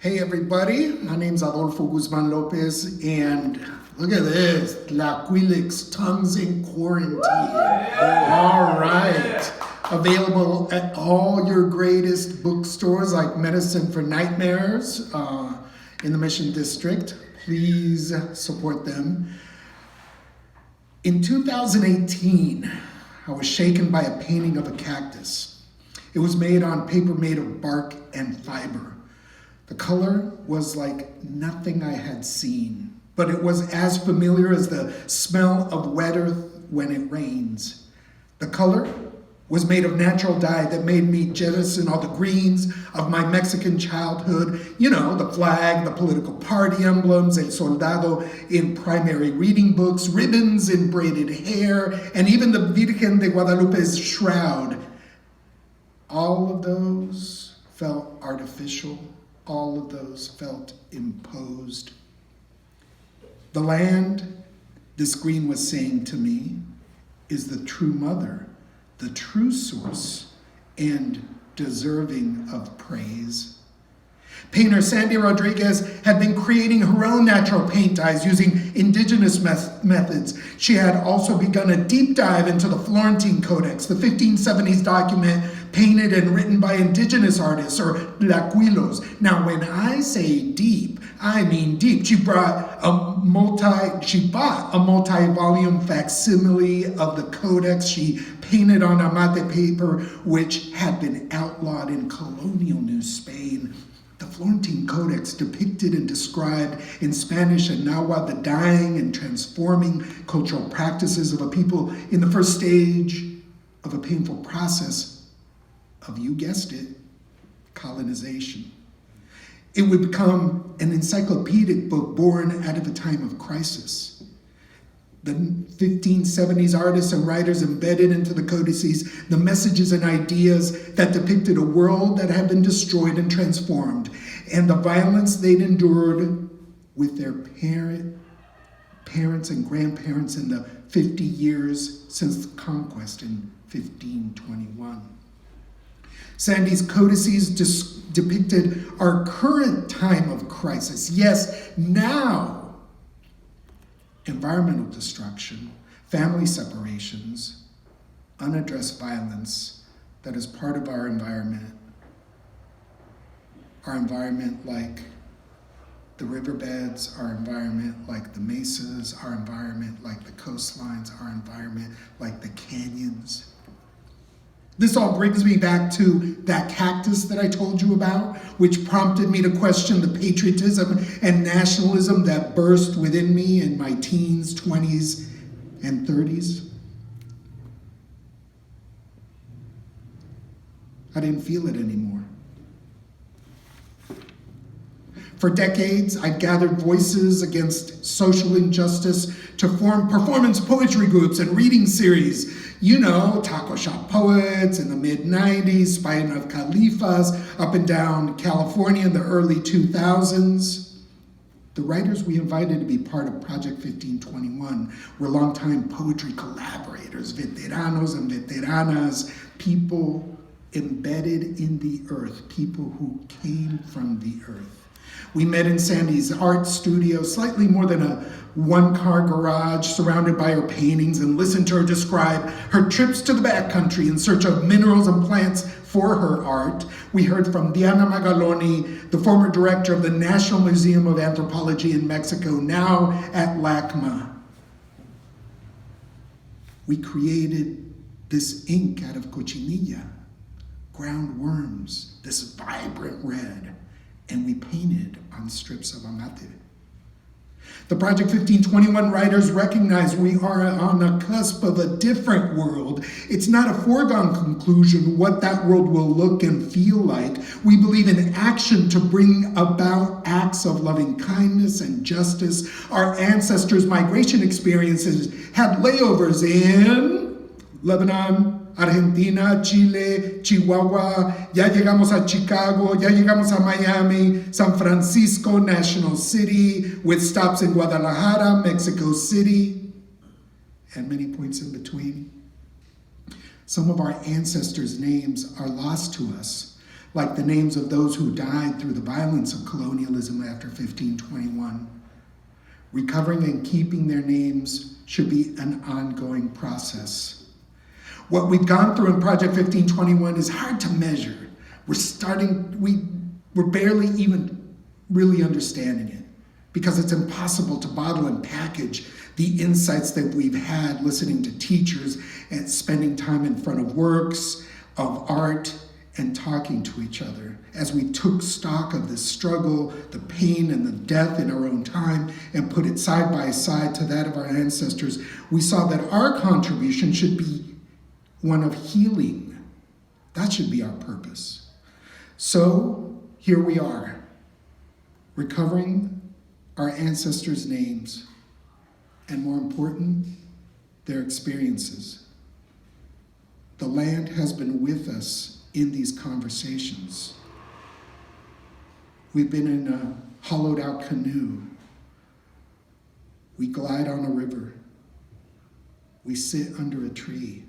Hey everybody, my name's Adolfo Guzman-Lopez, and look at this, Tlaquilix Tongues in Quarantine. All right, available at all your greatest bookstores like Medicine for Nightmares in the Mission District. Please support them. In 2018, I was shaken by a painting of a cactus. It was made on paper made of bark and fiber. The color was like nothing I had seen, but it was as familiar as the smell of wet earth when it rains. The color was made of natural dye that made me jettison all the greens of my Mexican childhood. You know, the flag, the political party emblems, el soldado in primary reading books, ribbons in braided hair, and even the Virgen de Guadalupe's shroud. All of those felt artificial. All of those felt imposed. The land, this green was saying to me, is the true mother, the true source, and deserving of praise. Painter Sandy Rodriguez had been creating her own natural paint dyes using indigenous methods. She had also begun a deep dive into the Florentine Codex, the 1570s document painted and written by indigenous artists, or Tlaquilos. Now, when I say deep, I mean deep. She bought a multi-volume facsimile of the Codex. She painted on amate paper, which had been outlawed in colonial New Spain. The Florentine Codex depicted and described in Spanish and Nahuatl the dying and transforming cultural practices of a people in the first stage of a painful process of, you guessed it, colonization. It would become an encyclopedic book born out of a time of crisis. The 1570s artists and writers embedded into the codices the messages and ideas that depicted a world that had been destroyed and transformed, and the violence they'd endured with their parents and grandparents in the 50 years since the conquest in 1521. Sandy's codices depicted our current time of crisis. Yes, now. Environmental destruction, family separations, unaddressed violence that is part of our environment. Our environment like the riverbeds, our environment like the mesas, our environment like the coastlines, our environment like the canyons. This all brings me back to that cactus that I told you about, which prompted me to question the patriotism and nationalism that burst within me in my teens, 20s, and 30s. I didn't feel it anymore. For decades, I gathered voices against social injustice to form performance poetry groups and reading series. You know, taco shop poets in the mid-90s, Spine of Califas, up and down California in the early 2000s. The writers we invited to be part of Project 1521 were longtime poetry collaborators, veteranos and veteranas, people embedded in the earth, people who came from the earth. We met in Sandy's art studio, slightly more than a one-car garage, surrounded by her paintings, and listened to her describe her trips to the backcountry in search of minerals and plants for her art. We heard from Diana Magaloni, the former director of the National Museum of Anthropology in Mexico, now at LACMA. We created this ink out of cochinilla, ground worms, this vibrant red, and we painted on strips of amate. The Project 1521 writers recognize we are on the cusp of a different world. It's not a foregone conclusion what that world will look and feel like. We believe in action to bring about acts of loving kindness and justice. Our ancestors' migration experiences had layovers in Lebanon, Argentina, Chile, Chihuahua, ya llegamos a Chicago, ya llegamos a Miami, San Francisco, National City, with stops in Guadalajara, Mexico City, and many points in between. Some of our ancestors' names are lost to us, like the names of those who died through the violence of colonialism after 1521. Recovering and keeping their names should be an ongoing process. What we've gone through in Project 1521 is hard to measure. We're barely even really understanding it because it's impossible to bottle and package the insights that we've had listening to teachers and spending time in front of works of art and talking to each other. As we took stock of the struggle, the pain, and the death in our own time and put it side by side to that of our ancestors, we saw that our contribution should be one of healing. That should be our purpose. So here we are, recovering our ancestors' names, and more important, their experiences. The land has been with us in these conversations. We've been in a hollowed out canoe. We glide on a river. We sit under a tree.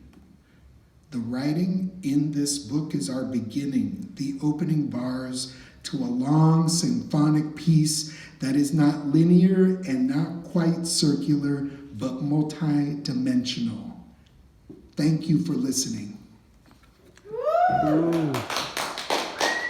The writing in this book is our beginning, the opening bars to a long symphonic piece that is not linear and not quite circular, but multi-dimensional. Thank you for listening. Ooh.